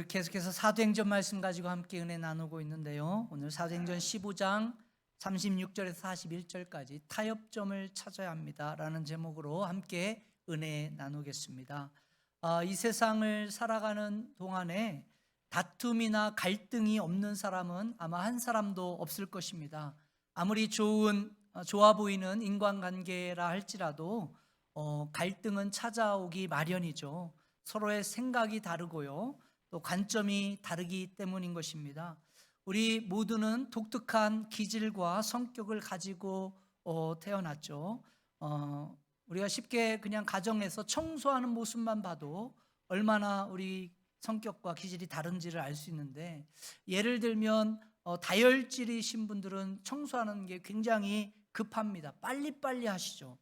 계속해서 사도행전 말씀 가지고 함께 은혜 나누고 있는데요. 오늘 사도행전 15장 36절에서 41절까지 타협점을 찾아야 합니다라는 제목으로 함께 은혜 나누겠습니다. 이 세상을 살아가는 동안에 다툼이나 갈등이 없는 사람은 아마 한 사람도 없을 것입니다. 아무리 좋아 보이는 인간관계라 할지라도 갈등은 찾아오기 마련이죠. 서로의 생각이 다르고요, 또 관점이 다르기 때문인 것입니다. 우리 모두는 독특한 기질과 성격을 가지고 태어났죠. 우리가 쉽게 그냥 가정에서 청소하는 모습만 봐도 얼마나 우리 성격과 기질이 다른지를 알 수 있는데, 예를 들면 다혈질이신 분들은 청소하는 게 굉장히 급합니다. 빨리빨리 하시죠.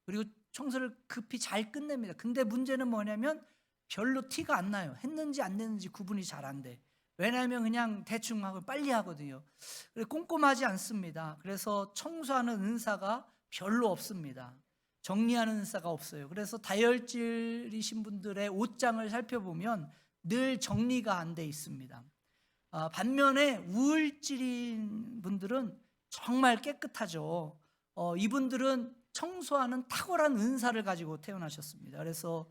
그리고 청소를 급히 잘 끝냅니다. 근데 문제는 뭐냐면 별로 티가 안 나요. 했는지 안 했는지 구분이 잘 안 돼. 왜냐하면 그냥 대충 하고 빨리 하거든요. 꼼꼼하지 않습니다. 그래서 청소하는 은사가 별로 없습니다. 정리하는 은사가 없어요. 그래서 다혈질이신 분들의 옷장을 살펴보면 늘 정리가 안 돼 있습니다. 반면에 우울질인 분들은 정말 깨끗하죠. 이분들은 청소하는 탁월한 은사를 가지고 태어나셨습니다. 그래서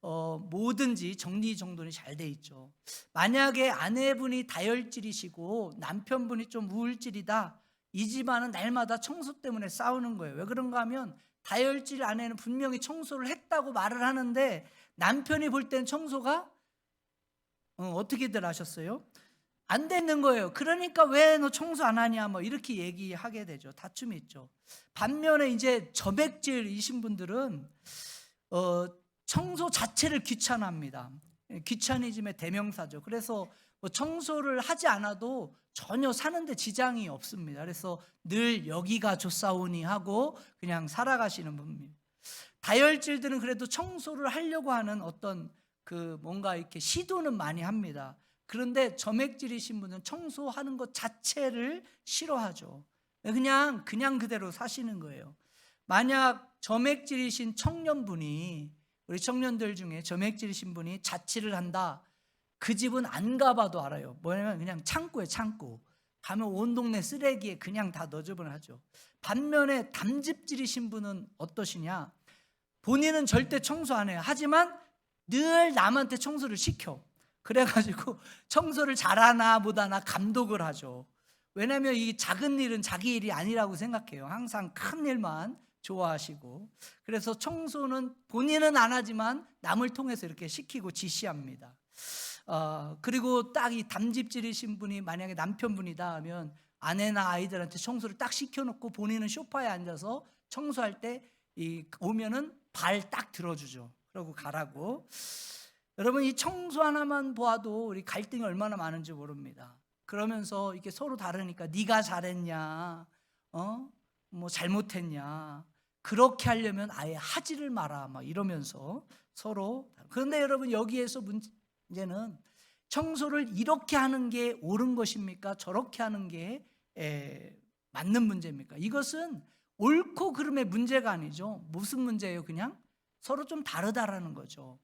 뭐든지 정리정돈이 잘 돼 있죠. 만약에 아내분이 다혈질이시고 남편분이 좀 우울질이다, 이 집안은 날마다 청소 때문에 싸우는 거예요. 왜 그런가 하면 다혈질 아내는 분명히 청소를 했다고 말을 하는데 남편이 볼 땐 청소가 어떻게들 하셨어요? 안 되는 거예요. 그러니까 왜 너 청소 안 하냐 뭐 이렇게 얘기하게 되죠. 다툼이 있죠. 반면에 이제 점액질이신 분들은 청소 자체를 귀찮아합니다. 귀차니즘의 대명사죠. 그래서 청소를 하지 않아도 전혀 사는데 지장이 없습니다. 그래서 늘 여기가 좋사오니 하고 그냥 살아가시는 분입니다. 다혈질들은 그래도 청소를 하려고 하는 어떤 뭔가 이렇게 시도는 많이 합니다. 그런데 점액질이신 분은 청소하는 것 자체를 싫어하죠. 그냥 그대로 사시는 거예요. 만약 점액질이신 청년분이, 우리 청년들 중에 점액질이신 분이 자취를 한다, 그 집은 안 가봐도 알아요. 뭐냐면 그냥 창고에 창고 가면 온 동네 쓰레기에 그냥 다 넣어줘버려 하죠. 반면에 담즙질이신 분은 어떠시냐? 본인은 절대 청소 안 해요. 하지만 늘 남한테 청소를 시켜. 그래가지고 청소를 잘하나 못하나 감독을 하죠. 왜냐하면 이 작은 일은 자기 일이 아니라고 생각해요. 항상 큰 일만 좋아하시고, 그래서 청소는 본인은 안 하지만 남을 통해서 이렇게 시키고 지시합니다. 그리고 딱 이 담즙질이신 분이 만약에 남편분이다 하면 아내나 아이들한테 청소를 딱 시켜놓고 본인은 소파에 앉아서 청소할 때 오면은 발 딱 들어주죠. 그러고 가라고. 여러분, 이 청소 하나만 보아도 우리 갈등이 얼마나 많은지 모릅니다. 그러면서 이렇게 서로 다르니까 네가 잘했냐, 뭐 잘못했냐, 그렇게 하려면 아예 하지를 마라 막 이러면서 서로. 그런데 여러분, 여기에서 문제는 청소를 이렇게 하는 게 옳은 것입니까? 저렇게 하는 게 맞는 문제입니까? 이것은 옳고 그름의 문제가 아니죠. 무슨 문제예요? 그냥 서로 좀 다르다라는 거죠.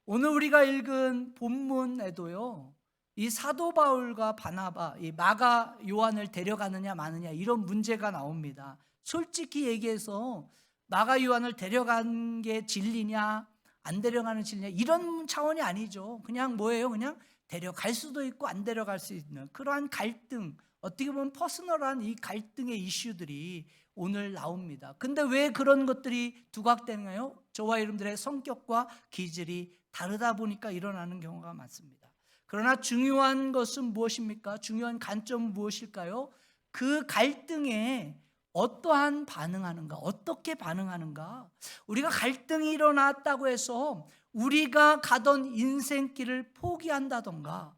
오늘 우리가 읽은 본문에도요, 이 사도 바울과 바나바, 이 마가 요한을 데려가느냐 마느냐 이런 문제가 나옵니다. 솔직히 얘기해서 마가 요한을 데려간 게 진리냐 안 데려가는 진리냐 이런 차원이 아니죠. 그냥 뭐예요? 그냥 데려갈 수도 있고 안 데려갈 수 있는 그러한 갈등, 어떻게 보면 퍼스널한 이 갈등의 이슈들이 오늘 나옵니다. 근데 왜 그런 것들이 두각되나요? 저와 여러분들의 성격과 기질이 다르다 보니까 일어나는 경우가 많습니다. 그러나 중요한 것은 무엇입니까? 중요한 관점은 무엇일까요? 그 갈등에 어떠한 반응하는가, 어떻게 반응하는가. 우리가 갈등이 일어났다고 해서 우리가 가던 인생길을 포기한다던가,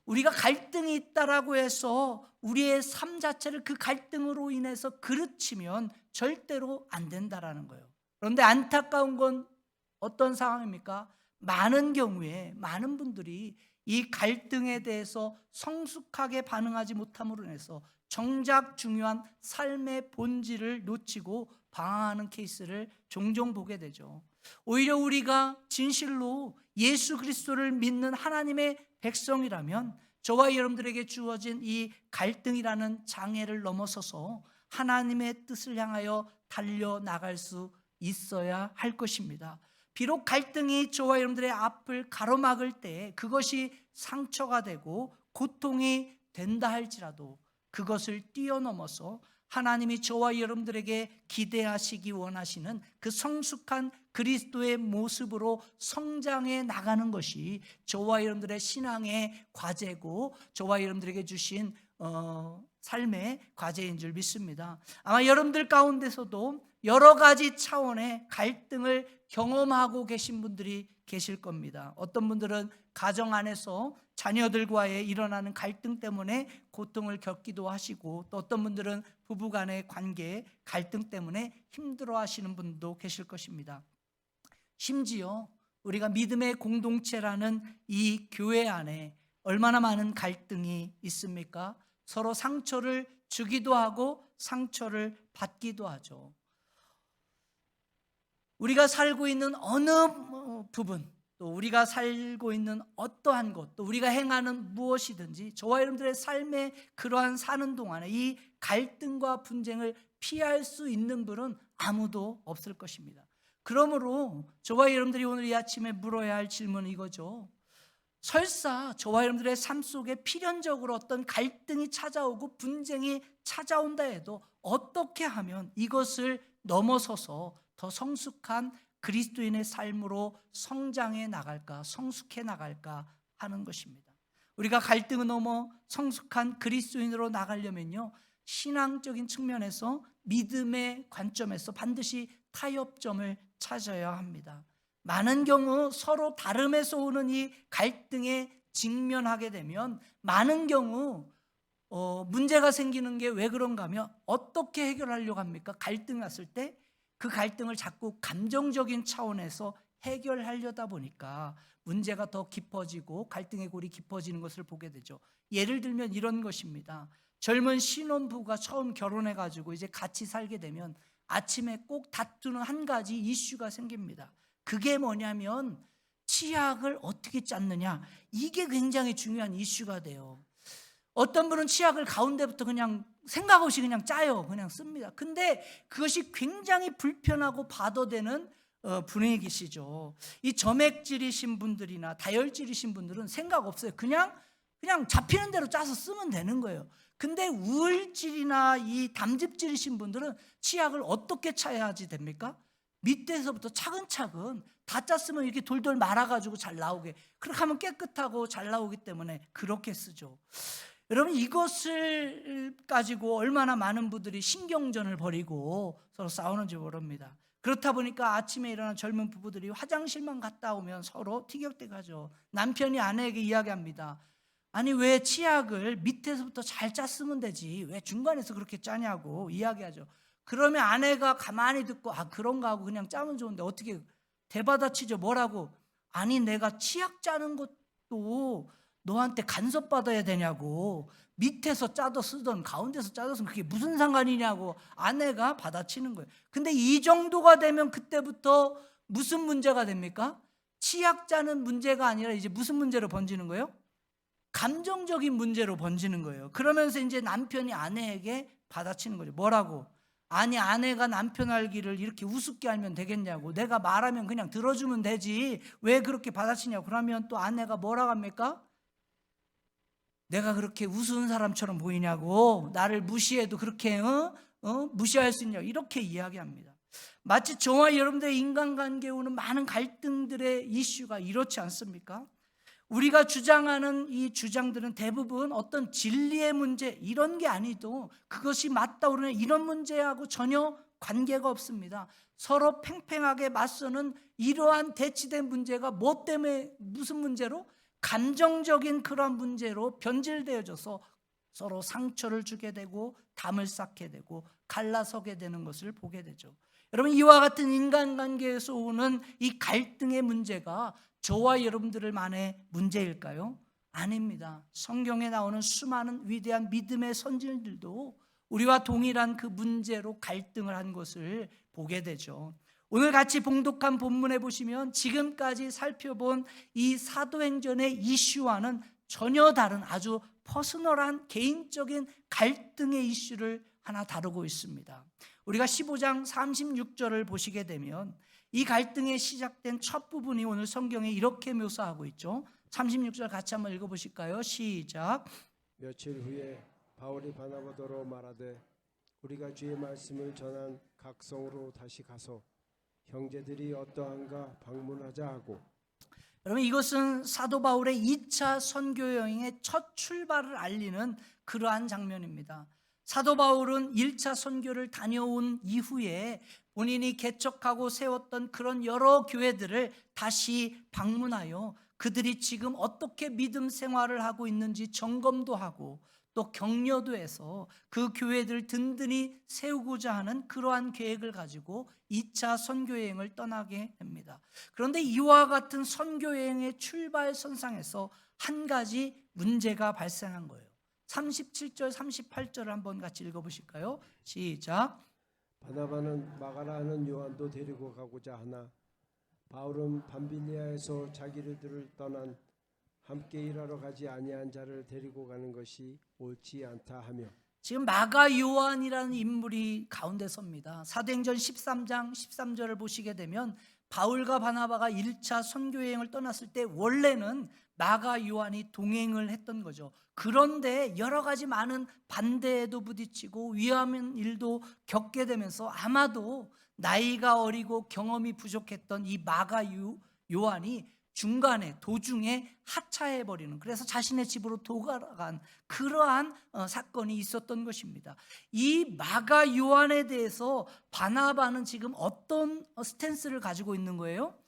우리가 갈등이 있다라고 해서 우리의 삶 자체를 그 갈등으로 인해서 그르치면 절대로 안 된다라는 거예요. 그런데 안타까운 건 어떤 상황입니까? 많은 경우에 많은 분들이 이 갈등에 대해서 성숙하게 반응하지 못함으로 인해서 정작 중요한 삶의 본질을 놓치고 방황하는 케이스를 종종 보게 되죠. 오히려 우리가 진실로 예수 그리스도를 믿는 하나님의 백성이라면 저와 여러분들에게 주어진 이 갈등이라는 장애를 넘어서서 하나님의 뜻을 향하여 달려나갈 수 있어야 할 것입니다. 비록 갈등이 저와 여러분들의 앞을 가로막을 때 그것이 상처가 되고 고통이 된다 할지라도 그것을 뛰어넘어서 하나님이 저와 여러분들에게 기대하시기 원하시는 그 성숙한 그리스도의 모습으로 성장해 나가는 것이 저와 여러분들의 신앙의 과제고 저와 여러분들에게 주신 삶의 과제인 줄 믿습니다. 아마 여러분들 가운데서도 여러 가지 차원의 갈등을 경험하고 계신 분들이 계실 겁니다. 어떤 분들은 가정 안에서 자녀들과의 일어나는 갈등 때문에 고통을 겪기도 하시고, 또 어떤 분들은 부부간의 관계 갈등 때문에 힘들어하시는 분도 계실 것입니다. 심지어 우리가 믿음의 공동체라는 이 교회 안에 얼마나 많은 갈등이 있습니까? 서로 상처를 주기도 하고 상처를 받기도 하죠. 우리가 살고 있는 어느 부분, 또 우리가 살고 있는 어떠한 것, 또 우리가 행하는 무엇이든지 저와 여러분들의 삶의 그러한 사는 동안에 이 갈등과 분쟁을 피할 수 있는 분은 아무도 없을 것입니다. 그러므로 저와 여러분들이 오늘 이 아침에 물어야 할 질문은 이거죠. 설사 저와 여러분들의 삶 속에 필연적으로 어떤 갈등이 찾아오고 분쟁이 찾아온다 해도 어떻게 하면 이것을 넘어서서 더 성숙한 그리스도인의 삶으로 성장해 나갈까, 성숙해 나갈까 하는 것입니다. 우리가 갈등을 넘어 성숙한 그리스도인으로 나가려면요, 신앙적인 측면에서 믿음의 관점에서 반드시 타협점을 찾아야 합니다. 많은 경우 서로 다름에서 오는 이 갈등에 직면하게 되면 많은 경우 문제가 생기는 게 왜 그런가 하면 어떻게 해결하려고 합니까? 갈등이 왔을 때 그 갈등을 자꾸 감정적인 차원에서 해결하려다 보니까 문제가 더 깊어지고 갈등의 골이 깊어지는 것을 보게 되죠. 예를 들면 이런 것입니다. 젊은 신혼부부가 처음 결혼해가지고 이제 같이 살게 되면 아침에 꼭 다투는 한 가지 이슈가 생깁니다. 그게 뭐냐면 치약을 어떻게 짰느냐, 이게 굉장히 중요한 이슈가 돼요. 어떤 분은 치약을 가운데부터 그냥 생각 없이 그냥 짜요. 그냥 씁니다. 근데 그것이 굉장히 불편하고 바더되는 분위기시죠. 이 점액질이신 분들이나 다혈질이신 분들은 생각 없어요. 그냥 잡히는 대로 짜서 쓰면 되는 거예요. 근데 우울질이나 이 담즙질이신 분들은 치약을 어떻게 짜야지 됩니까? 밑에서부터 차근차근 다 짰으면 이렇게 돌돌 말아가지고 잘 나오게, 그렇게 하면 깨끗하고 잘 나오기 때문에 그렇게 쓰죠. 여러분, 이것을 가지고 얼마나 많은 분들이 신경전을 벌이고 서로 싸우는지 모릅니다. 그렇다 보니까 아침에 일어난 젊은 부부들이 화장실만 갔다 오면 서로 티격태격하죠. 남편이 아내에게 이야기합니다. 아니, 왜 치약을 밑에서부터 잘 짰으면 되지 왜 중간에서 그렇게 짜냐고 이야기하죠. 그러면 아내가 가만히 듣고 그런가 하고 그냥 짜면 좋은데 어떻게 대받아치죠. 뭐라고? 아니, 내가 치약 짜는 것도 너한테 간섭받아야 되냐고, 밑에서 짜도 쓰던 가운데서 짜도 쓰던 그게 무슨 상관이냐고 아내가 받아치는 거예요. 근데 이 정도가 되면 그때부터 무슨 문제가 됩니까? 치약 짜는 문제가 아니라 이제 무슨 문제로 번지는 거예요? 감정적인 문제로 번지는 거예요. 그러면서 이제 남편이 아내에게 받아치는 거죠. 뭐라고? 아니, 아내가 남편 알기를 이렇게 우습게 알면 되겠냐고, 내가 말하면 그냥 들어주면 되지 왜 그렇게 받아치냐고. 그러면 또 아내가 뭐라고 합니까? 내가 그렇게 우스운 사람처럼 보이냐고, 나를 무시해도 그렇게 무시할 수 있냐고 이렇게 이야기합니다. 마치 저와 여러분들의 인간관계에 오는 많은 갈등들의 이슈가 이렇지 않습니까? 우리가 주장하는 이 주장들은 대부분 어떤 진리의 문제 이런 게 아니도 그것이 맞다 오르는 이런 문제하고 전혀 관계가 없습니다. 서로 팽팽하게 맞서는 이러한 대치된 문제가 뭐 때문에, 무슨 문제로? 감정적인 그런 문제로 변질되어져서 서로 상처를 주게 되고 담을 쌓게 되고 갈라서게 되는 것을 보게 되죠. 여러분, 이와 같은 인간관계에서 오는 이 갈등의 문제가 저와 여러분들만의 문제일까요? 아닙니다. 성경에 나오는 수많은 위대한 믿음의 선진들도 우리와 동일한 그 문제로 갈등을 한 것을 보게 되죠. 오늘 같이 봉독한 본문에 보시면 지금까지 살펴본 이 사도행전의 이슈와는 전혀 다른 아주 퍼스널한 개인적인 갈등의 이슈를 하나 다루고 있습니다. 우리가 15장 36절을 보시게 되면 이 갈등이 시작된 첫 부분이 오늘 성경에 이렇게 묘사하고 있죠. 36절 같이 한번 읽어보실까요? 시작. 며칠 후에 바울이 바나바더러 말하되 우리가 주의 말씀을 전한 각 성으로 다시 가서 형제들이 어떠한가 방문하자 하고. 여러분, 이것은 사도 바울의 2차 선교 여행의 첫 출발을 알리는 그러한 장면입니다. 사도 바울은 1차 선교를 다녀온 이후에 본인이 개척하고 세웠던 그런 여러 교회들을 다시 방문하여 그들이 지금 어떻게 믿음 생활을 하고 있는지 점검도 하고 또 격려도 해서 그 교회들을 든든히 세우고자 하는 그러한 계획을 가지고 2차 선교여행을 떠나게 됩니다. 그런데 이와 같은 선교여행의 출발선상에서 한 가지 문제가 발생한 거예요. 37절 38절을 한번 같이 읽어보실까요? 시작. 바나바는 마가라 하는 요한도 데리고 가고자 하나 바울은 밤빌리아에서 자기들을 떠난 함께 일하러 가지 아니한 자를 데리고 가는 것이 옳지 않다 하며. 지금 마가 요한이라는 인물이 가운데 섭니다. 사도행전 13장 13절을 보시게 되면 바울과 바나바가 1차 선교여행을 떠났을 때 원래는 마가 요한이 동행을 했던 거죠. 그런데 여러 가지 많은 반대에도 부딪히고 위험한 일도 겪게 되면서 아마도 나이가 어리고 경험이 부족했던 이 마가 요한이 중간에 도중에 하차해버리는, 그래서 자신의 집으로 돌아간 그러한 사건이 있었던 것입니다. 이 마가 요한에 대해서 바나바는 지금 어떤 스탠스를 가지고 있는 거예요?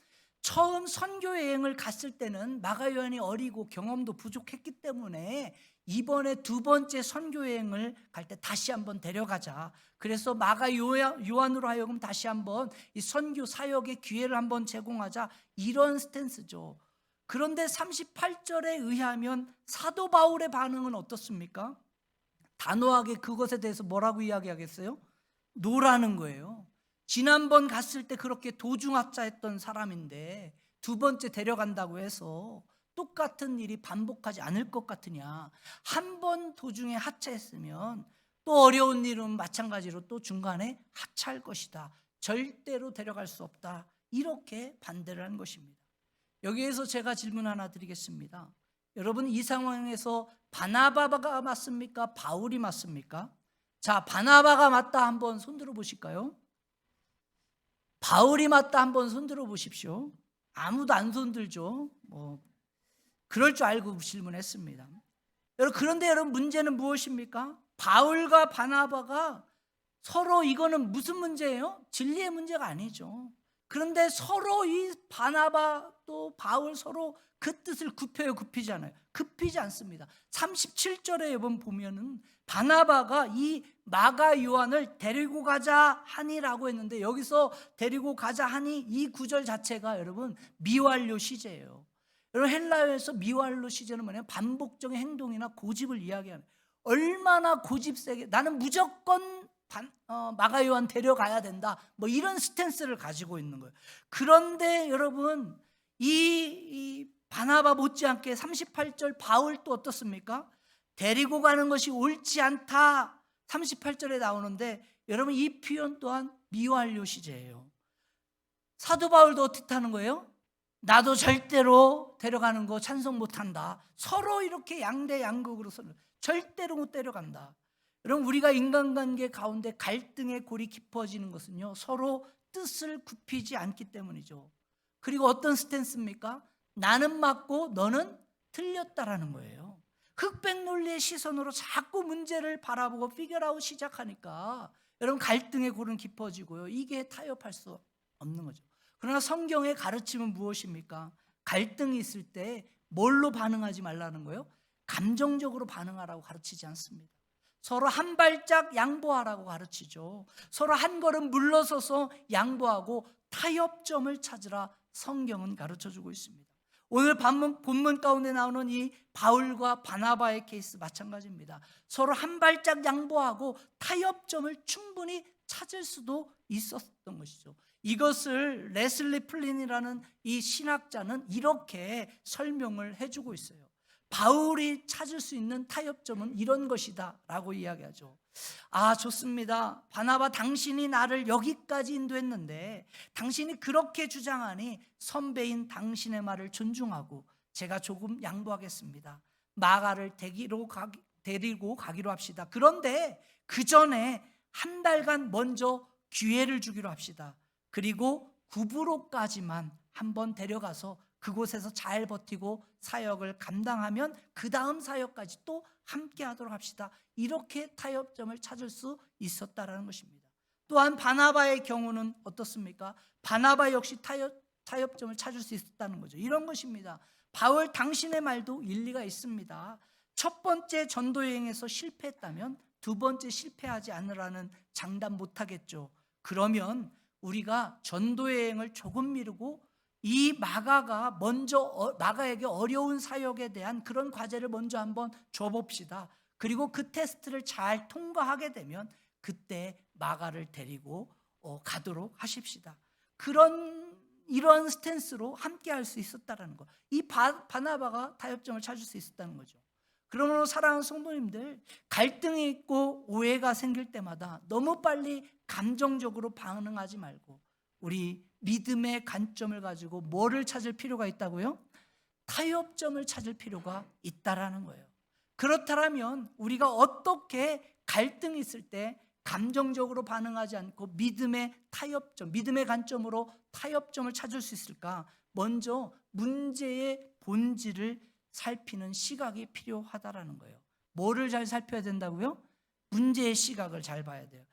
처음 선교여행을 갔을 때는 마가 요한이 어리고 경험도 부족했기 때문에 이번에 두 번째 선교여행을 갈 때 다시 한번 데려가자. 그래서 마가 요한으로 하여금 다시 한번 이 선교 사역의 기회를 한번 제공하자, 이런 스탠스죠. 그런데 38절에 의하면 사도 바울의 반응은 어떻습니까? 단호하게 그것에 대해서 뭐라고 이야기하겠어요? 노라는 거예요. 지난번 갔을 때 그렇게 도중하차했던 사람인데 두 번째 데려간다고 해서 똑같은 일이 반복하지 않을 것 같으냐. 한 번 도중에 하차했으면 또 어려운 일은 마찬가지로 또 중간에 하차할 것이다. 절대로 데려갈 수 없다. 이렇게 반대를 한 것입니다. 여기에서 제가 질문 하나 드리겠습니다. 여러분, 이 상황에서 바나바가 맞습니까? 바울이 맞습니까? 자, 바나바가 맞다 한번 손들어 보실까요? 바울이 맞다 한번 손들어 보십시오. 아무도 안 손들죠. 그럴 줄 알고 질문했습니다. 그런데 여러분, 문제는 무엇입니까? 바울과 바나바가 서로, 이거는 무슨 문제예요? 진리의 문제가 아니죠. 그런데 서로 이 바나바 또 바울 서로 그 뜻을 굽혀요, 굽히지 않아요? 굽히지 않습니다. 37절에 보면은 바나바가 이 마가 요한을 데리고 가자 하니라고 했는데, 여기서 데리고 가자 하니 이 구절 자체가 여러분 미완료 시제예요. 여러분, 헬라어에서 미완료 시제는 뭐냐면 반복적인 행동이나 고집을 이야기하는, 얼마나 고집세게 나는 무조건 마가 요한 데려가야 된다, 이런 스탠스를 가지고 있는 거예요. 그런데 여러분, 이 바나바 못지않게 38절 바울 또 어떻습니까? 데리고 가는 것이 옳지 않다 38절에 나오는데, 여러분, 이 표현 또한 미완료 시제예요. 사도 바울도 어떻게 하는 거예요? 나도 절대로 데려가는 거 찬성 못한다. 서로 이렇게 양대양극으로 절대로 못 데려간다. 여러분, 우리가 인간관계 가운데 갈등의 골이 깊어지는 것은요, 서로 뜻을 굽히지 않기 때문이죠. 그리고 어떤 스탠스입니까? 나는 맞고 너는 틀렸다라는 거예요. 흑백 논리의 시선으로 자꾸 문제를 바라보고 피겨라웃 시작하니까 여러분, 갈등의 골은 깊어지고요, 이게 타협할 수 없는 거죠. 그러나 성경의 가르침은 무엇입니까? 갈등이 있을 때 뭘로 반응하지 말라는 거예요? 감정적으로 반응하라고 가르치지 않습니다. 서로 한 발짝 양보하라고 가르치죠. 서로 한 걸음 물러서서 양보하고 타협점을 찾으라 성경은 가르쳐주고 있습니다. 오늘 본문 가운데 나오는 이 바울과 바나바의 케이스 마찬가지입니다. 서로 한 발짝 양보하고 타협점을 충분히 찾을 수도 있었던 것이죠. 이것을 레슬리 플린이라는 이 신학자는 이렇게 설명을 해주고 있어요. 바울이 찾을 수 있는 타협점은 이런 것이다 라고 이야기하죠. 아, 좋습니다. 바나바, 당신이 나를 여기까지 인도했는데 당신이 그렇게 주장하니 선배인 당신의 말을 존중하고 제가 조금 양보하겠습니다. 마가를 데리고 가기로 합시다. 그런데 그 전에 한 달간 먼저 기회를 주기로 합시다. 그리고 구브로까지만 한번 데려가서 그곳에서 잘 버티고 사역을 감당하면 그 다음 사역까지 또 함께 하도록 합시다. 이렇게 타협점을 찾을 수 있었다라는 것입니다. 또한 바나바의 경우는 어떻습니까? 바나바 역시 타협점을 찾을 수 있었다는 거죠. 이런 것입니다. 바울, 당신의 말도 일리가 있습니다. 첫 번째 전도 여행에서 실패했다면 두 번째 실패하지 않으라는 장담 못하겠죠. 그러면 우리가 전도 여행을 조금 미루고 이 마가가 먼저 마가에게 어려운 사역에 대한 그런 과제를 먼저 한번 줘봅시다. 그리고 그 테스트를 잘 통과하게 되면 그때 마가를 데리고 가도록 하십시다. 이런 스탠스로 함께 할 수 있었다는 거. 이 바나바가 타협점을 찾을 수 있었다는 거죠. 그러므로 사랑하는 성도님들, 갈등이 있고 오해가 생길 때마다 너무 빨리 감정적으로 반응하지 말고 우리 믿음의 관점을 가지고 뭐를 찾을 필요가 있다고요? 타협점을 찾을 필요가 있다라는 거예요. 그렇다면 우리가 어떻게 갈등이 있을 때 감정적으로 반응하지 않고 믿음의 타협점, 믿음의 관점으로 타협점을 찾을 수 있을까? 먼저 문제의 본질을 살피는 시각이 필요하다라는 거예요. 뭐를 잘 살펴야 된다고요? 문제의 시각을 잘 봐야 돼요.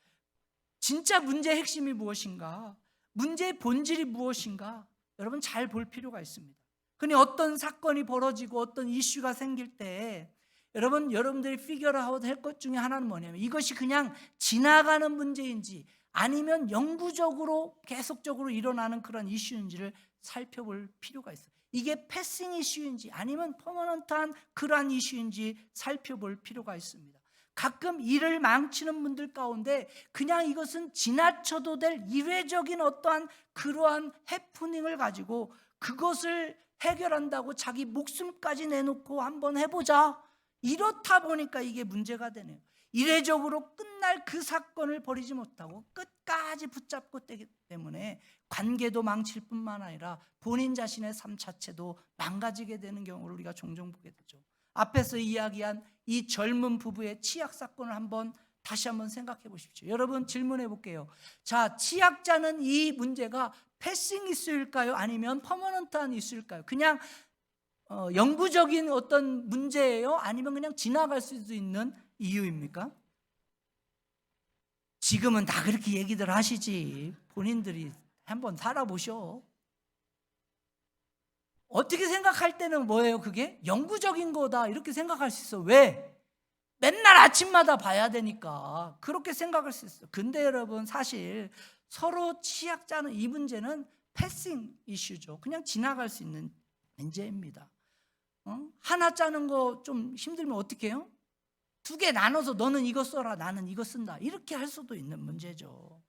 진짜 문제의 핵심이 무엇인가? 문제의 본질이 무엇인가? 여러분 잘 볼 필요가 있습니다. 그니 어떤 사건이 벌어지고 어떤 이슈가 생길 때 여러분들이 피겨아웃 할 것 중에 하나는 뭐냐면 이것이 그냥 지나가는 문제인지 아니면 영구적으로 계속적으로 일어나는 그런 이슈인지를 살펴볼 필요가 있어요. 이게 패싱 이슈인지 아니면 퍼머넌트한 그러한 이슈인지 살펴볼 필요가 있습니다. 가끔 일을 망치는 분들 가운데 그냥 이것은 지나쳐도 될 이례적인 어떠한 그러한 해프닝을 가지고 그것을 해결한다고 자기 목숨까지 내놓고 한번 해보자, 이렇다 보니까 이게 문제가 되네요. 이례적으로 끝날 그 사건을 버리지 못하고 끝까지 붙잡고 되기 때문에 관계도 망칠 뿐만 아니라 본인 자신의 삶 자체도 망가지게 되는 경우를 우리가 종종 보게 되죠. 앞에서 이야기한 이 젊은 부부의 치약 사건을 다시 한번 생각해 보십시오. 여러분 질문해 볼게요. 자, 치약자는 이 문제가 패싱 이슈일까요? 아니면 퍼머넌트한 이슈일까요? 그냥 영구적인 어떤 문제예요? 아니면 그냥 지나갈 수도 있는 이유입니까? 지금은 다 그렇게 얘기들 하시지. 본인들이 한번 살아보셔. 어떻게 생각할 때는 뭐예요? 그게 영구적인 거다 이렇게 생각할 수 있어. 왜? 맨날 아침마다 봐야 되니까 그렇게 생각할 수 있어요. 근데 여러분 사실 서로 치약자는 이 문제는 패싱 이슈죠. 그냥 지나갈 수 있는 문제입니다. 하나 짜는 거 좀 힘들면 어떻게 해요? 두 개 나눠서 너는 이거 써라 나는 이거 쓴다 이렇게 할 수도 있는 문제죠.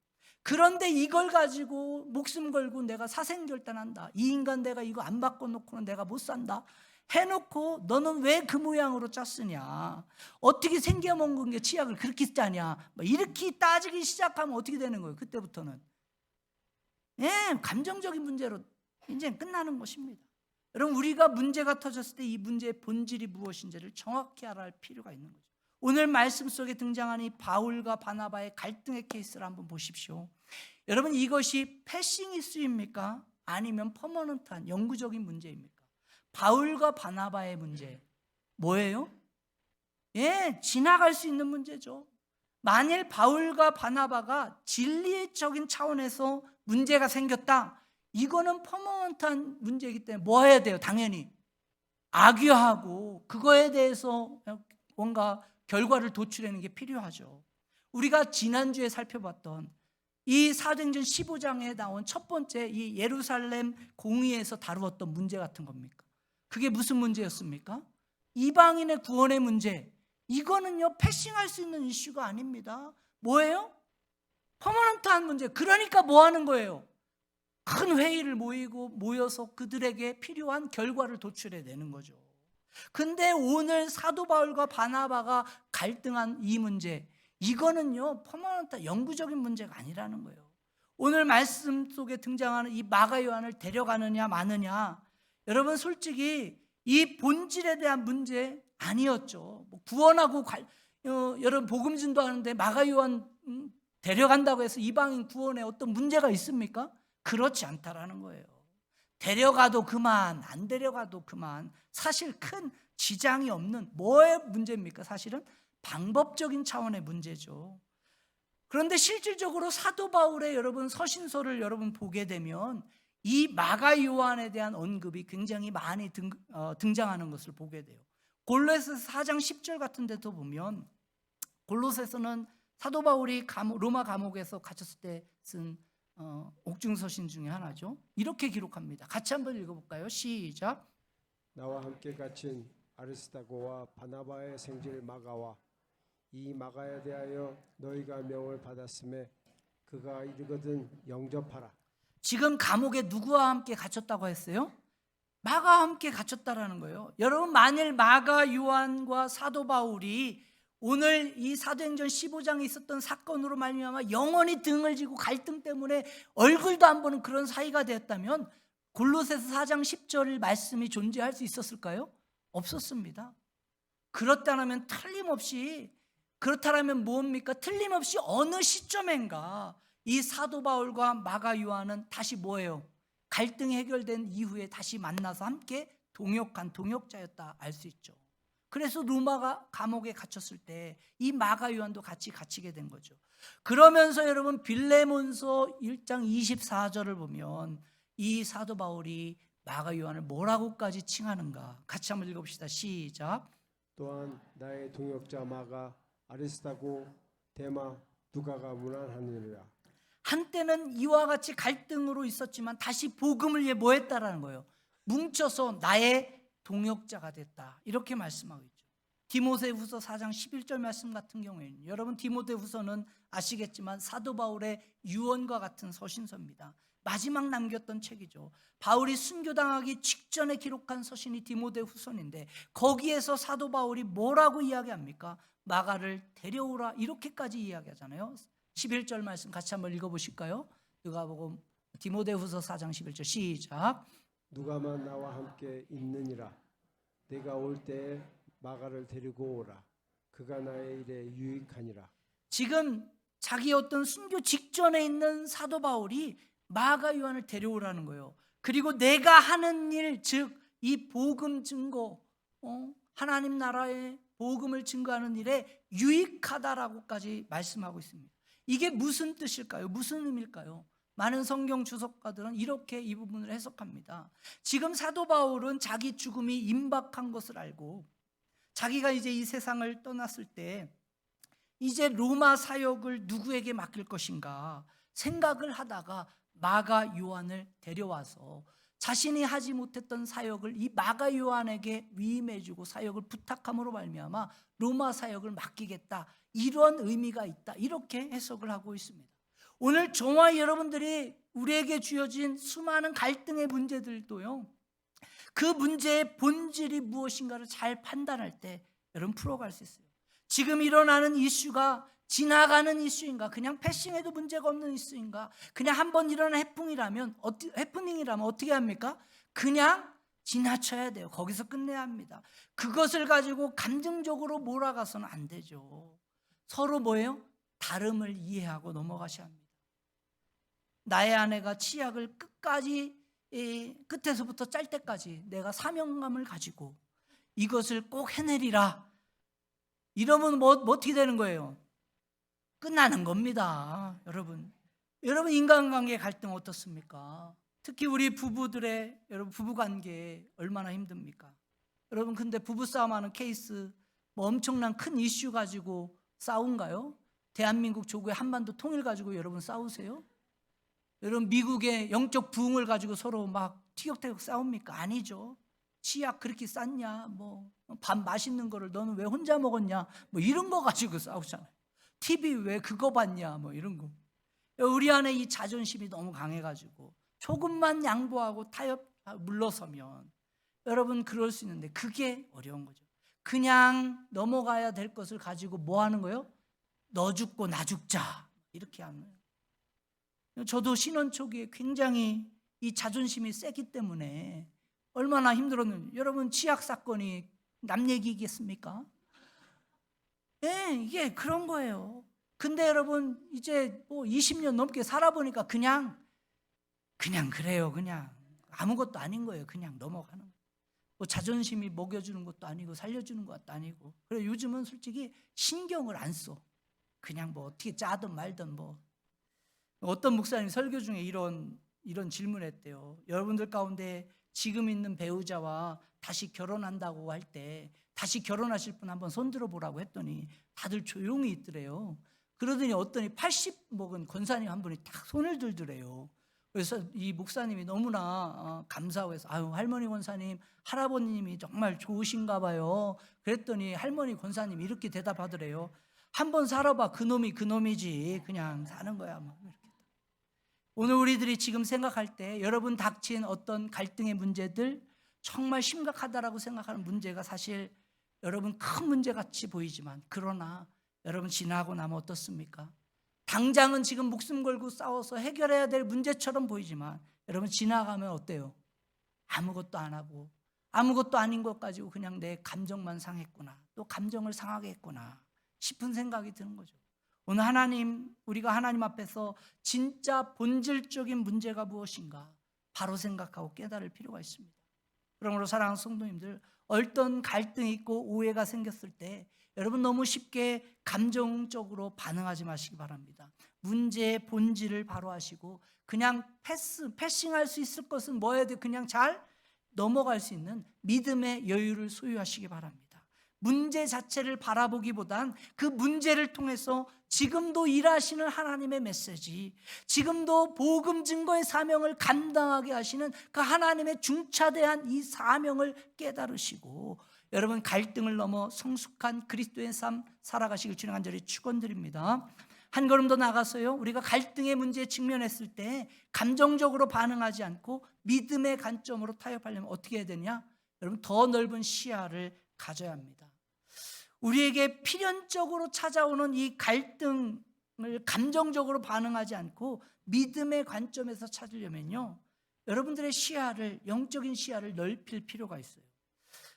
그런데 이걸 가지고 목숨 걸고 내가 사생결단한다, 이 인간 내가 이거 안 바꿔놓고는 내가 못 산다 해놓고 너는 왜 그 모양으로 짰으냐, 어떻게 생겨먹은 게 치약을 그렇게 짜냐, 이렇게 따지기 시작하면 어떻게 되는 거예요? 그때부터는 감정적인 문제로 이제 끝나는 것입니다. 여러분 우리가 문제가 터졌을 때 이 문제의 본질이 무엇인지를 정확히 알아야 할 필요가 있는 거죠. 오늘 말씀 속에 등장한 이 바울과 바나바의 갈등의 케이스를 한번 보십시오. 여러분 이것이 패싱 이슈입니까? 아니면 퍼머넌트한 영구적인 문제입니까? 바울과 바나바의 문제 뭐예요? 지나갈 수 있는 문제죠. 만일 바울과 바나바가 진리적인 차원에서 문제가 생겼다, 이거는 퍼머넌트한 문제이기 때문에 뭐 해야 돼요? 당연히 악유하고 그거에 대해서 뭔가 결과를 도출하는 게 필요하죠. 우리가 지난주에 살펴봤던 이 사도행전 15장에 나온 첫 번째 이 예루살렘 공의에서 다루었던 문제 같은 겁니까? 그게 무슨 문제였습니까? 이방인의 구원의 문제. 이거는요 패싱할 수 있는 이슈가 아닙니다. 뭐예요? 퍼머넌트한 문제. 그러니까 뭐 하는 거예요? 큰 회의를 모여서 그들에게 필요한 결과를 도출해 내는 거죠. 근데 오늘 사도 바울과 바나바가 갈등한 이 문제, 이거는요 퍼머넌트 영구적인 문제가 아니라는 거예요. 오늘 말씀 속에 등장하는 이 마가 요한을 데려가느냐 마느냐, 여러분 솔직히 이 본질에 대한 문제 아니었죠. 뭐 구원하고 여러분 복음 전도하는데 마가 요한 데려간다고 해서 이방인 구원에 어떤 문제가 있습니까? 그렇지 않다라는 거예요. 데려가도 그만, 안 데려가도 그만, 사실 큰 지장이 없는 뭐의 문제입니까? 사실은 방법적인 차원의 문제죠. 그런데 실질적으로 사도 바울의 여러분 서신서를 여러분 보게 되면 이 마가 요한에 대한 언급이 굉장히 많이 등장하는 것을 보게 돼요. 골로새서 4장 10절 같은 데도 보면, 골로새서는 사도 바울이 로마 감옥에서 갇혔을 때 쓴 옥중서신 중에 하나죠. 이렇게 기록합니다. 같이 한번 읽어볼까요? 시작. 나와 함께 갇힌 아리스다고와 바나바의 생질 마가와 이 마가에 대하여 너희가 명을 받았음에 그가 이르거든 영접하라. 지금 감옥에 누구와 함께 갇혔다고 했어요? 마가와 함께 갇혔다라는 거예요. 여러분, 만일 마가 요한과 사도 바울이 오늘 이 사도행전 15장에 있었던 사건으로 말미암아 영원히 등을 지고 갈등 때문에 얼굴도 안 보는 그런 사이가 되었다면 골로새서 4장 10절 말씀이 존재할 수 있었을까요? 없었습니다. 그렇다면 그렇다면 뭡니까? 틀림없이 어느 시점인가 이 사도 바울과 마가 요한은 다시 뭐예요? 갈등이 해결된 이후에 다시 만나서 함께 동역자였다 알 수 있죠. 그래서 로마가 감옥에 갇혔을 때 이 마가 요한도 같이 갇히게 된 거죠. 그러면서 여러분 빌레몬서 1장 24절을 보면 이 사도 바울이 마가 요한을 뭐라고까지 칭하는가? 같이 한번 읽어봅시다. 시작. 또한 나의 동역자 마가 아리스다고 데마 누가가 문안하느니라. 한때는 이와 같이 갈등으로 있었지만 다시 복음을 위해 뭐 했다라는 거예요? 뭉쳐서 나의 동역자가 됐다, 이렇게 말씀하고 있죠. 디모데후서 4장 11절 말씀 같은 경우에는 여러분 디모데후서는 아시겠지만 사도 바울의 유언과 같은 서신서입니다. 마지막 남겼던 책이죠. 바울이 순교당하기 직전에 기록한 서신이 디모데후서인데 거기에서 사도 바울이 뭐라고 이야기합니까? 마가를 데려오라, 이렇게까지 이야기하잖아요. 11절 말씀 같이 한번 읽어보실까요? 누가복음 디모데후서 4장 11절 시작. 누가만 나와 함께 있느니라. 내가 올 때에 마가를 데리고 오라. 그가 나의 일에 유익하니라. 지금 자기 어떤 순교 직전에 있는 사도 바울이 마가 요한을 데려오라는 거예요. 그리고 내가 하는 일, 즉 이 복음 증거, 하나님 나라의 복음을 증거하는 일에 유익하다라고까지 말씀하고 있습니다. 이게 무슨 뜻일까요? 무슨 의미일까요? 많은 성경 주석가들은 이렇게 이 부분을 해석합니다. 지금 사도 바울은 자기 죽음이 임박한 것을 알고 자기가 이제 이 세상을 떠났을 때 이제 로마 사역을 누구에게 맡길 것인가 생각을 하다가 마가 요한을 데려와서 자신이 하지 못했던 사역을 이 마가 요한에게 위임해주고 사역을 부탁함으로 말미암아 로마 사역을 맡기겠다, 이런 의미가 있다, 이렇게 해석을 하고 있습니다. 오늘 저와 여러분들이 우리에게 주어진 수많은 갈등의 문제들도요, 그 문제의 본질이 무엇인가를 잘 판단할 때 여러분 풀어갈 수 있어요. 지금 일어나는 이슈가 지나가는 이슈인가, 그냥 패싱해도 문제가 없는 이슈인가, 그냥 한번 일어난 해프닝이라면 어떻게 합니까? 그냥 지나쳐야 돼요. 거기서 끝내야 합니다. 그것을 가지고 감정적으로 몰아가서는 안 되죠. 서로 뭐예요? 다름을 이해하고 넘어가셔야 합니다. 나의 아내가 치약을 끝에서부터 짤 때까지 내가 사명감을 가지고 이것을 꼭 해내리라, 이러면 어떻게 되는 거예요? 끝나는 겁니다. 여러분 인간관계 갈등 어떻습니까? 특히 우리 부부들의 여러분 부부관계 얼마나 힘듭니까? 여러분 근데 부부싸움하는 케이스 엄청난 큰 이슈 가지고 싸운가요? 대한민국 조국의 한반도 통일 가지고 여러분 싸우세요? 여러분 미국의 영적 부흥을 가지고 서로 막 티격태격 싸웁니까? 아니죠. 치약 그렇게 쌌냐, 밥 맛있는 거를 너는 왜 혼자 먹었냐, 이런 거 가지고 싸우잖아요. TV 왜 그거 봤냐, 이런 거. 우리 안에 이 자존심이 너무 강해가지고 조금만 양보하고 타협 물러서면 여러분 그럴 수 있는데 그게 어려운 거죠. 그냥 넘어가야 될 것을 가지고 뭐 하는 거예요? 너 죽고 나 죽자 이렇게 하는 거예요. 저도 신혼 초기에 굉장히 이 자존심이 세기 때문에 얼마나 힘들었는지. 여러분 치약 사건이 남 얘기겠습니까? 네, 이게 그런 거예요. 근데 여러분 이제 뭐 20년 넘게 살아보니까 그냥 그래요. 그냥 아무것도 아닌 거예요. 그냥 넘어가는 거예요. 뭐 자존심이 먹여주는 것도 아니고 살려주는 것도 아니고. 그래 요즘은 솔직히 신경을 안 써. 그냥 뭐 어떻게 짜든 말든 뭐. 어떤 목사님 설교 중에 이런 질문했대요. 여러분들 가운데 지금 있는 배우자와 다시 결혼한다고 할 때 다시 결혼하실 분 한번 손 들어보라고 했더니 다들 조용히 있더래요. 그러더니 어떠니 80 먹은 권사님 한 분이 딱 손을 들더래요. 그래서 이 목사님이 너무나 감사하고 해서 아유 할머니 권사님 할아버님이 정말 좋으신가 봐요. 그랬더니 할머니 권사님이 이렇게 대답하더래요. 한번 살아봐. 그놈이 그놈이지. 그냥 사는 거야. 뭐 이렇게. 오늘 우리들이 지금 생각할 때 여러분 닥친 어떤 갈등의 문제들 정말 심각하다라고 생각하는 문제가 사실 여러분 큰 문제같이 보이지만 그러나 여러분 지나고 나면 어떻습니까? 당장은 지금 목숨 걸고 싸워서 해결해야 될 문제처럼 보이지만 여러분 지나가면 어때요? 아무것도 안 하고 아무것도 아닌 것 가지고 그냥 내 감정만 상했구나, 또 감정을 상하게 했구나 싶은 생각이 드는 거죠. 오늘 우리가 하나님 앞에서 진짜 본질적인 문제가 무엇인가 바로 생각하고 깨달을 필요가 있습니다. 그러므로 사랑하는 성도님들, 어떤 갈등이 있고 오해가 생겼을 때 여러분 너무 쉽게 감정적으로 반응하지 마시기 바랍니다. 문제의 본질을 바로 하시고 그냥 패싱할 수 있을 것은 뭐 해야 돼? 그냥 잘 넘어갈 수 있는 믿음의 여유를 소유하시기 바랍니다. 문제 자체를 바라보기보단 그 문제를 통해서 지금도 일하시는 하나님의 메시지, 지금도 복음 증거의 사명을 감당하게 하시는 그 하나님의 중차대한 이 사명을 깨달으시고 여러분 갈등을 넘어 성숙한 그리스도의 삶 살아가시길 주님 간절히 축원드립니다. 한 걸음 더 나가서요, 우리가 갈등의 문제에 직면했을 때 감정적으로 반응하지 않고 믿음의 관점으로 타협하려면 어떻게 해야 되냐? 여러분 더 넓은 시야를 가져야 합니다. 우리에게 필연적으로 찾아오는 이 갈등을 감정적으로 반응하지 않고 믿음의 관점에서 찾으려면요, 여러분들의 시야를, 영적인 시야를 넓힐 필요가 있어요.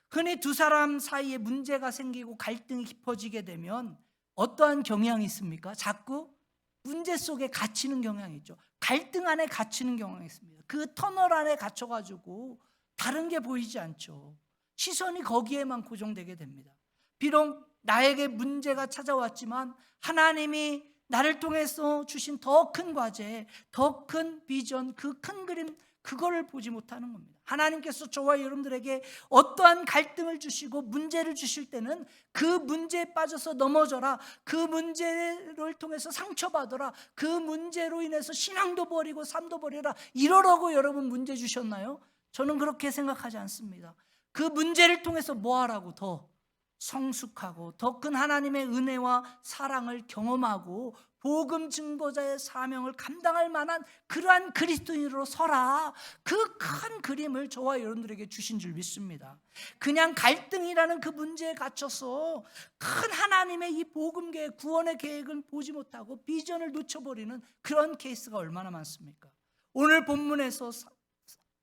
흔히 두 사람 사이에 문제가 생기고 갈등이 깊어지게 되면 어떠한 경향이 있습니까? 자꾸 문제 속에 갇히는 경향이 있죠. 갈등 안에 갇히는 경향이 있습니다. 그 터널 안에 갇혀가지고 다른 게 보이지 않죠. 시선이 거기에만 고정되게 됩니다. 비록 나에게 문제가 찾아왔지만 하나님이 나를 통해서 주신 더 큰 과제, 더 큰 비전, 그 큰 그림, 그거를 보지 못하는 겁니다. 하나님께서 저와 여러분들에게 어떠한 갈등을 주시고 문제를 주실 때는 그 문제에 빠져서 넘어져라, 그 문제를 통해서 상처받아라, 그 문제로 인해서 신앙도 버리고 삶도 버려라, 이러라고 여러분 문제 주셨나요? 저는 그렇게 생각하지 않습니다. 그 문제를 통해서 뭐 하라고? 더 성숙하고 더 큰 하나님의 은혜와 사랑을 경험하고 복음 증거자의 사명을 감당할 만한 그러한 그리스도인으로 서라. 그 큰 그림을 저와 여러분들에게 주신 줄 믿습니다. 그냥 갈등이라는 그 문제에 갇혀서 큰 하나님의 이 복음계의 구원의 계획을 보지 못하고 비전을 놓쳐버리는 그런 케이스가 얼마나 많습니까? 오늘 본문에서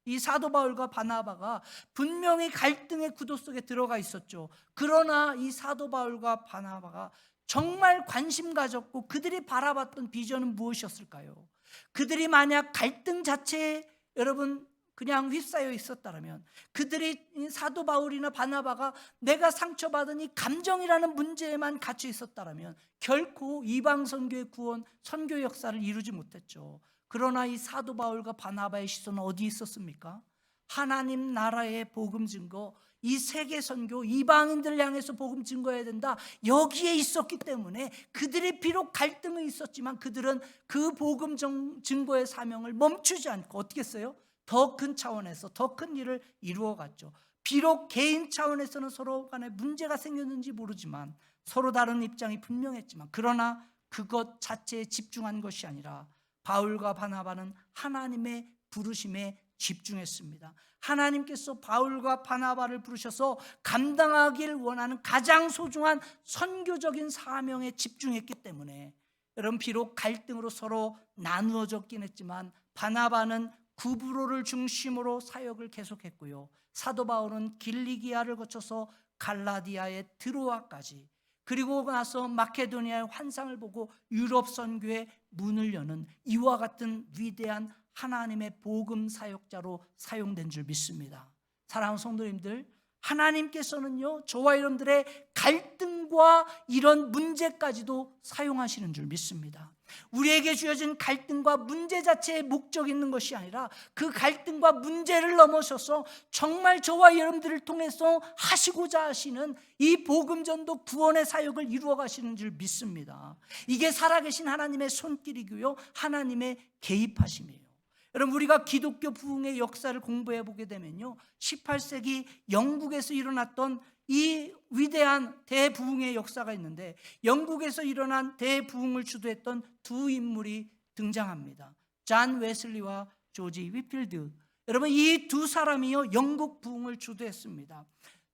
이 사도 바울과 바나바가 분명히 갈등의 구도 속에 들어가 있었죠. 그러나 이 사도 바울과 바나바가 정말 관심 가졌고 그들이 바라봤던 비전은 무엇이었을까요? 그들이 만약 갈등 자체에 여러분 그냥 휩싸여 있었다면, 그들이 사도 바울이나 바나바가 내가 상처받은 이 감정이라는 문제에만 갇혀 있었다면 결코 이방 선교의 구원, 선교 역사를 이루지 못했죠. 그러나 이 사도 바울과 바나바의 시선은 어디 있었습니까? 하나님 나라의 복음 증거, 이 세계 선교, 이방인들 향해서 복음 증거해야 된다, 여기에 있었기 때문에 그들이 비록 갈등은 있었지만 그들은 그 복음 증거의 사명을 멈추지 않고 어떻게 했어요? 더 큰 차원에서 더 큰 일을 이루어갔죠. 비록 개인 차원에서는 서로 간에 문제가 생겼는지 모르지만, 서로 다른 입장이 분명했지만, 그러나 그것 자체에 집중한 것이 아니라 바울과 바나바는 하나님의 부르심에 집중했습니다. 하나님께서 바울과 바나바를 부르셔서 감당하길 원하는 가장 소중한 선교적인 사명에 집중했기 때문에 여러분, 비록 갈등으로 서로 나누어졌긴 했지만 바나바는 구브로를 중심으로 사역을 계속했고요, 사도 바울은 길리기아를 거쳐서 갈라디아의 드로아까지, 그리고 나서 마케도니아의 환상을 보고 유럽 선교의 문을 여는 이와 같은 위대한 하나님의 복음 사역자로 사용된 줄 믿습니다. 사랑하는 성도님들, 하나님께서는요, 저와 여러분들의 갈등과 이런 문제까지도 사용하시는 줄 믿습니다. 우리에게 주어진 갈등과 문제 자체에 목적이 있는 것이 아니라 그 갈등과 문제를 넘어서서 정말 저와 여러분들을 통해서 하시고자 하시는 이 복음전도 구원의 사역을 이루어 가시는 줄 믿습니다. 이게 살아계신 하나님의 손길이고요, 하나님의 개입하심이에요. 여러분, 우리가 기독교 부흥의 역사를 공부해 보게 되면요, 18세기 영국에서 일어났던 이 위대한 대부흥의 역사가 있는데, 영국에서 일어난 대부흥을 주도했던 두 인물이 등장합니다. 존 웨슬리와 조지 휘필드. 여러분, 이 두 사람이요, 영국 부흥을 주도했습니다.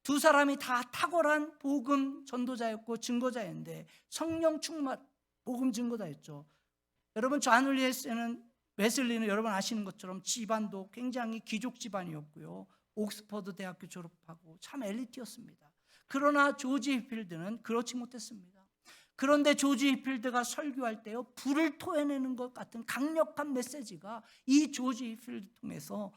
두 사람이 다 탁월한 복음 전도자였고 증거자였는데, 성령 충만 복음 증거자였죠. 여러분, 존 웨슬리는 여러분 아시는 것처럼 집안도 굉장히 귀족 집안이었고요, 옥스퍼드 대학교 졸업하고 참 엘리트였습니다. 그러나 조지 휘필드는 그렇지 못했습니다. 그런데 조지 휘필드가 설교할 때요, 불을 토해내는 것 같은 강력한 메시지가 이 조지 휘필드 통해서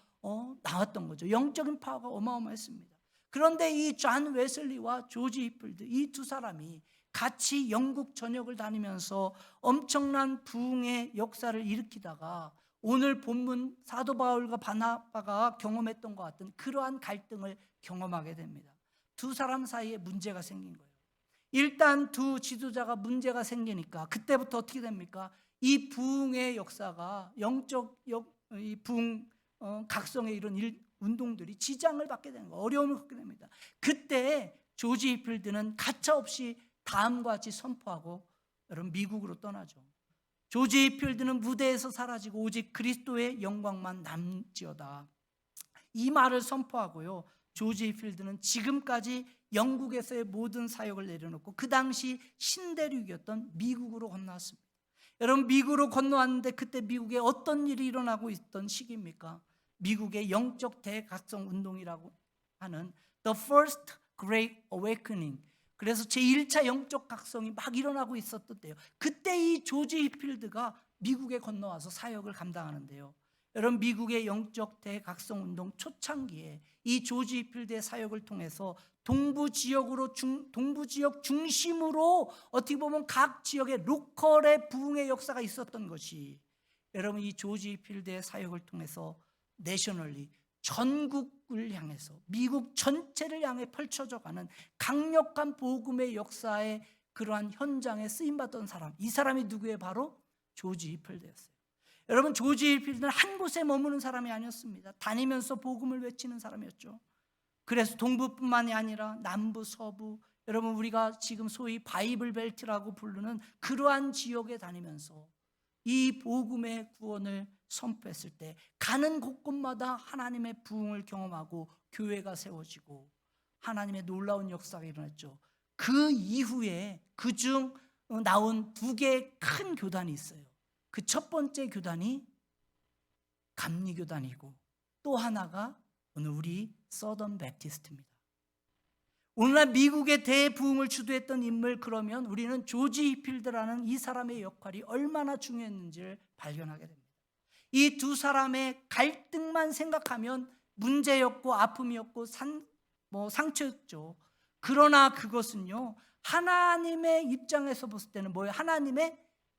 나왔던 거죠. 영적인 파워가 어마어마했습니다. 그런데 이 존 웨슬리와 조지 휘필드, 이 두 사람이 같이 영국 전역을 다니면서 엄청난 부흥의 역사를 일으키다가 오늘 본문 사도 바울과 바나바가 경험했던 것 같은 그러한 갈등을 경험하게 됩니다. 두 사람 사이에 문제가 생긴 거예요. 일단 두 지도자가 문제가 생기니까 그때부터 어떻게 됩니까? 이 부흥의 역사가 영적 이 부흥 각성의 이런 운동들이 지장을 받게 되는 거예요. 어려움을 겪게 됩니다. 그때 조지 휘필드는 가차없이 다음과 같이 선포하고 여러분, 미국으로 떠나죠. 조지 휘필드는 무대에서 사라지고 오직 그리스도의 영광만 남지어다, 이 말을 선포하고요, 조지 휘필드는 지금까지 영국에서의 모든 사역을 내려놓고 그 당시 신대륙이었던 미국으로 건너왔습니다. 여러분, 미국으로 건너왔는데 그때 미국에 어떤 일이 일어나고 있던 시기입니까? 미국의 영적 대각성 운동이라고 하는 The First Great Awakening, 그래서 제1차 영적 각성이 막 일어나고 있었던 때요. 그때 이 조지 휘필드가 미국에 건너와서 사역을 감당하는데요, 여러분, 미국의 영적 대각성 운동 초창기에 이 조지 휘필드의 사역을 통해서 동부 지역 중심으로 어떻게 보면 각 지역의 로컬의 부흥의 역사가 있었던 것이, 여러분, 이 조지 휘필드의 사역을 통해서 내셔널리 전국을 향해서 미국 전체를 향해 펼쳐져 가는 강력한 복음의 역사의 그러한 현장에 쓰임받던 사람, 이 사람이 누구예요? 바로 조지 휘필드였어요. 여러분, 조지 휘필드는 한 곳에 머무는 사람이 아니었습니다. 다니면서 복음을 외치는 사람이었죠. 그래서 동부뿐만이 아니라 남부, 서부, 여러분, 우리가 지금 소위 바이블 벨트라고 부르는 그러한 지역에 다니면서 이 복음의 구원을 선포했을 때 가는 곳곳마다 하나님의 부흥을 경험하고 교회가 세워지고 하나님의 놀라운 역사가 일어났죠. 그 이후에 그중 나온 두 개의 큰 교단이 있어요. 그 첫 번째 교단이 감리교단이고 또 하나가 오늘 우리 서던 배프티스트입니다. 오늘날 미국의 대부흥을 주도했던 인물, 그러면 우리는 조지 휘필드라는 이 사람의 역할이 얼마나 중요했는지를 발견하게 됩니다. 이 두 사람의 갈등만 생각하면 문제였고 아픔이었고 상처였죠. 그러나 그것은요, 하나님의 입장에서 봤을 때는 뭐예요? 하나님의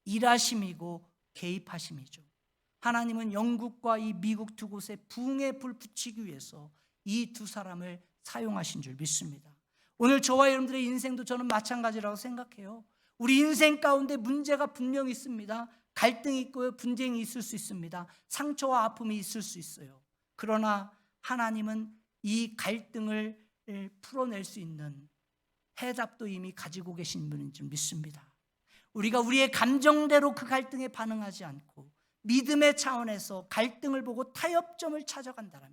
일하심이고 개입하심이죠. 하나님은 영국과 이 미국 두 곳에 부흥의 불 붙이기 위해서 이 두 사람을 사용하신 줄 믿습니다. 오늘 저와 여러분들의 인생도 저는 마찬가지라고 생각해요. 우리 인생 가운데 문제가 분명히 있습니다. 갈등이 있고요, 분쟁이 있을 수 있습니다. 상처와 아픔이 있을 수 있어요. 그러나 하나님은 이 갈등을 풀어낼 수 있는 해답도 이미 가지고 계신 분인 줄 믿습니다. 우리가 우리의 감정대로 그 갈등에 반응하지 않고 믿음의 차원에서 갈등을 보고 타협점을 찾아간다면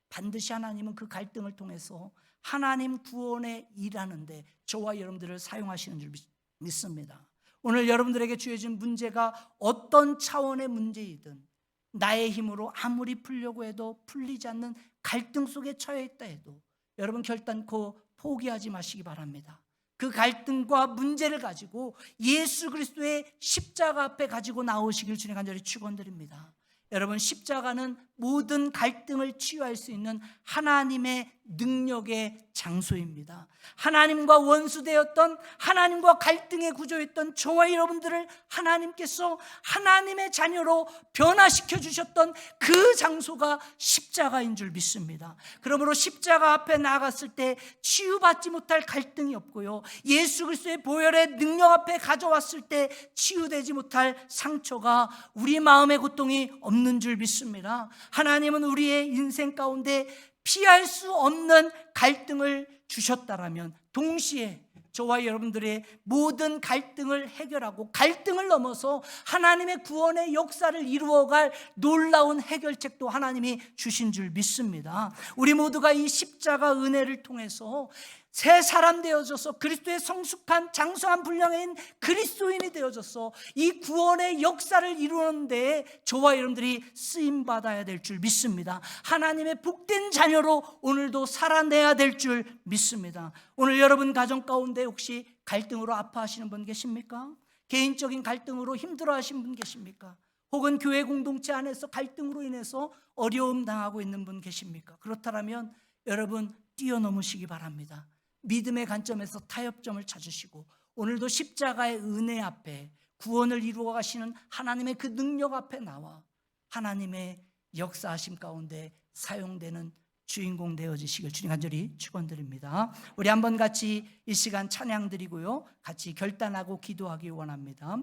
반드시 하나님은 그 갈등을 통해서 하나님 구원에 일하는데 저와 여러분들을 사용하시는 줄 믿습니다. 오늘 여러분들에게 주어진 문제가 어떤 차원의 문제이든 나의 힘으로 아무리 풀려고 해도 풀리지 않는 갈등 속에 처해 있다 해도 여러분 결단코 포기하지 마시기 바랍니다. 그 갈등과 문제를 가지고 예수 그리스도의 십자가 앞에 가지고 나오시길 주님 간절히 축원드립니다. 여러분, 십자가는 모든 갈등을 치유할 수 있는 하나님의 능력의 장소입니다. 하나님과 원수되었던, 하나님과 갈등의 구조였던 저와 여러분들을 하나님께서 하나님의 자녀로 변화시켜 주셨던 그 장소가 십자가인 줄 믿습니다. 그러므로 십자가 앞에 나아갔을 때 치유받지 못할 갈등이 없고요, 예수 그리스도의 보혈의 능력 앞에 가져왔을 때 치유되지 못할 상처가 우리 마음의 고통이 없는 줄 믿습니다. 하나님은 우리의 인생 가운데 피할 수 없는 갈등을 주셨다라면 동시에 저와 여러분들의 모든 갈등을 해결하고 갈등을 넘어서 하나님의 구원의 역사를 이루어갈 놀라운 해결책도 하나님이 주신 줄 믿습니다. 우리 모두가 이 십자가 은혜를 통해서 새 사람 되어져서 그리스도의 성숙한 장성한 분량인 그리스도인이 되어져서 이 구원의 역사를 이루는 데에 저와 여러분들이 쓰임받아야 될 줄 믿습니다. 하나님의 복된 자녀로 오늘도 살아내야 될 줄 믿습니다. 오늘 여러분 가정 가운데 혹시 갈등으로 아파하시는 분 계십니까? 개인적인 갈등으로 힘들어하시는 분 계십니까? 혹은 교회 공동체 안에서 갈등으로 인해서 어려움 당하고 있는 분 계십니까? 그렇다면 여러분 뛰어넘으시기 바랍니다. 믿음의 관점에서 타협점을 찾으시고 오늘도 십자가의 은혜 앞에 구원을 이루어 가시는 하나님의 그 능력 앞에 나와 하나님의 역사하심 가운데 사용되는 주인공 되어지시길 주님 간절히 축원드립니다. 우리 한번 같이 이 시간 찬양 드리고요, 같이 결단하고 기도하기 원합니다.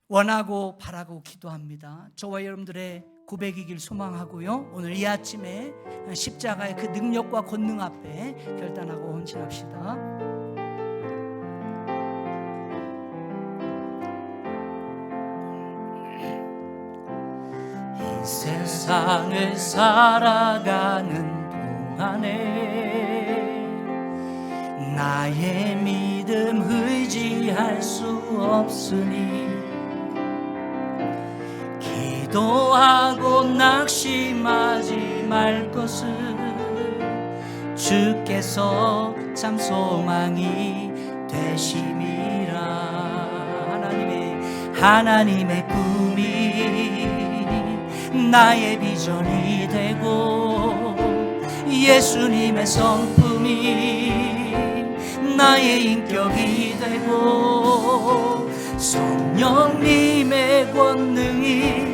원하고 바라고 기도합니다. 저와 여러분들의 고백이길 소망하고요, 오늘 이 아침에 십자가의 그 능력과 권능 앞에 결단하고 헌신합시다. 이 세상을 살아가는 동안에 나의 믿음 의지할 수 없으니 기도하고 낙심하지 말 것을 주께서 참 소망이 되심이라. 하나님의 꿈이 나의 비전이 되고 예수님의 성품이 나의 인격이 되고 성령님의 권능이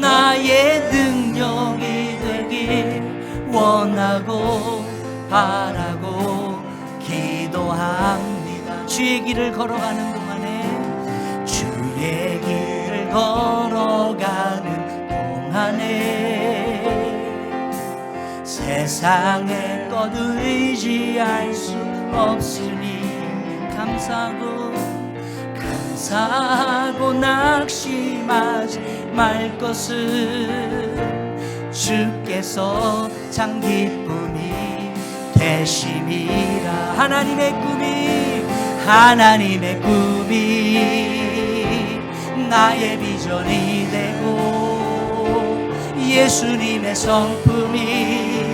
나의 능력이 되길 원하고 바라고 기도합니다. 주의 길을 걸어가는 동안에 주의 길을 걸어가는 동안에 세상의 것 의지할 수 없으니 감사하고 낙심하지 말 것을 주께서 참 기쁨이 되심이라. 하나님의 꿈이 나의 비전이 되고 예수님의 성품이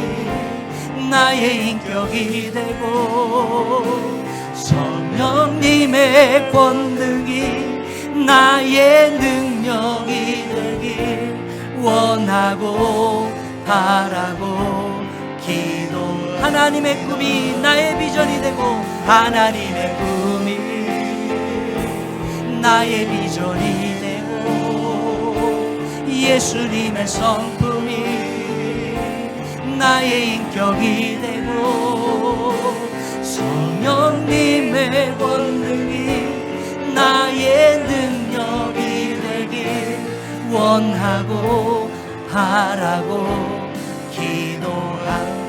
나의 인격이 되고 성령님의 권능이 나의 능력이 되길 원하고 바라고 기도. 하나님의 꿈이 나의 비전이 되고 하나님의 꿈이 나의 비전이 되고 예수님의 성품이 나의 인격이 되고 성령님의 권능이 나의 능력이 되길 원하고 바라고 기도합니다.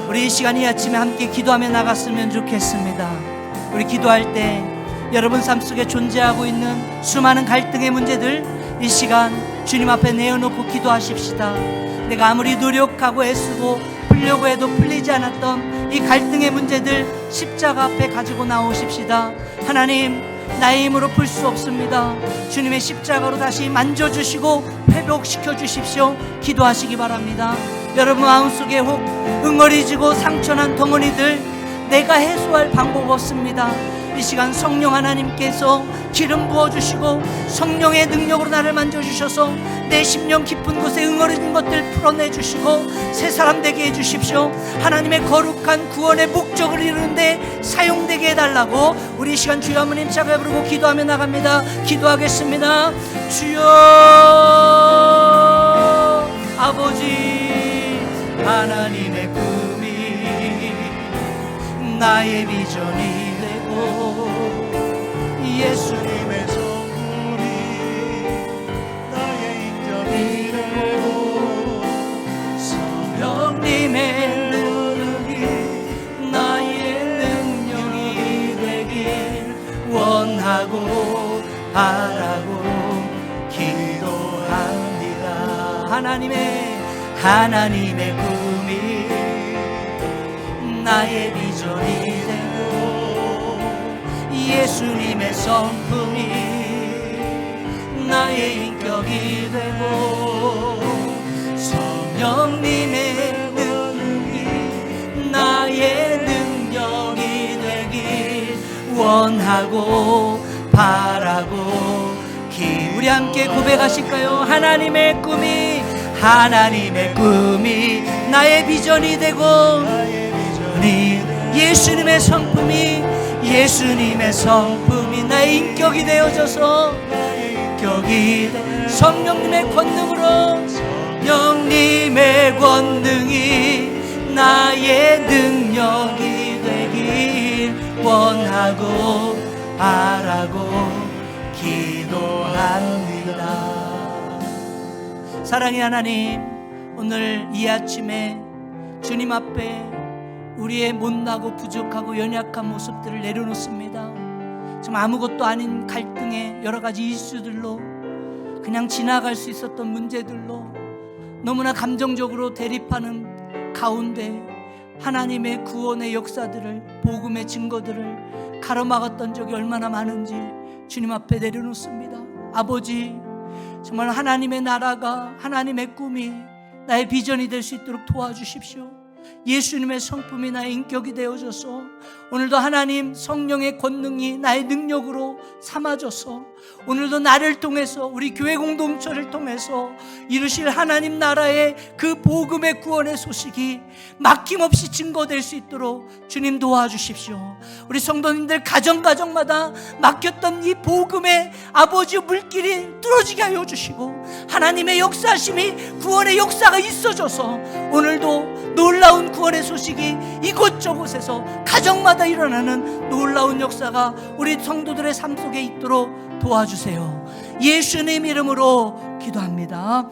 우리 이 시간 이 아침에 함께 기도하며 나갔으면 좋겠습니다. 우리 기도할 때 여러분 삶 속에 존재하고 있는 수많은 갈등의 문제들 이 시간 주님 앞에 내어놓고 기도하십시다. 내가 아무리 노력하고 애쓰고 풀려고 해도 풀리지 않았던 이 갈등의 문제들 십자가 앞에 가지고 나오십시다. 하나님, 나의 힘으로 풀 수 없습니다. 주님의 십자가로 다시 만져주시고 회복시켜 주십시오. 기도하시기 바랍니다. 여러분 마음속에 혹 응어리지고 상처난 덩어리들 내가 해소할 방법 없습니다. 이 시간 성령 하나님께서 기름 부어주시고 성령의 능력으로 나를 만져주셔서 내 심령 깊은 곳에 응어리진 것들 풀어내주시고 새 사람 되게 해주십시오. 하나님의 거룩한 구원의 목적을 이루는데 사용되게 해달라고 우리 이 시간 주여 한번 힘차게 부르고 기도하며 나갑니다. 기도하겠습니다. 주여 아버지, 하나님의 꿈이 나의 비전이 예수님의 성품이 나의 인격이 되고 성령님의 능력이 나의 능력이 되길 원하고 바라고 기도합니다. 하나님의 꿈이 나의 비전이 되고 예수님의 성품이 나의 인격이 되고 성령님의 능력이 나의 능력이 되길 원하고 바라고 우리 함께 고백하실까요? 하나님의 꿈이 나의 비전이 되고 예수님의 성품이 나의 인격이 되어져서 성령님의 권능으로 성령님의 권능이 나의 능력이 되길 원하고 바라고 기도합니다. 사랑의 하나님, 오늘 이 아침에 주님 앞에 우리의 못나고 부족하고 연약한 모습들을 내려놓습니다. 정말 아무것도 아닌 갈등의 여러 가지 이슈들로 그냥 지나갈 수 있었던 문제들로 너무나 감정적으로 대립하는 가운데 하나님의 구원의 역사들을, 복음의 증거들을 가로막았던 적이 얼마나 많은지 주님 앞에 내려놓습니다. 아버지, 정말 하나님의 나라가, 하나님의 꿈이 나의 비전이 될 수 있도록 도와주십시오. 예수님의 성품이 나의 인격이 되어져서 오늘도 하나님 성령의 권능이 나의 능력으로 삼아져서 오늘도 나를 통해서 우리 교회 공동체를 통해서 이루실 하나님 나라의 그 복음의 구원의 소식이 막힘없이 증거될 수 있도록 주님 도와주십시오. 우리 성도님들 가정마다 막혔던 이 복음의 아버지 물길이 뚫어지게 하여 주시고 하나님의 역사심이 구원의 역사가 있어져서 오늘도 놀라운 구원의 소식이 이곳저곳에서 가정마다 일어나는 놀라운 역사가 우리 성도들의 삶 속에 있도록 도와주세요. 예수님 이름으로 기도합니다.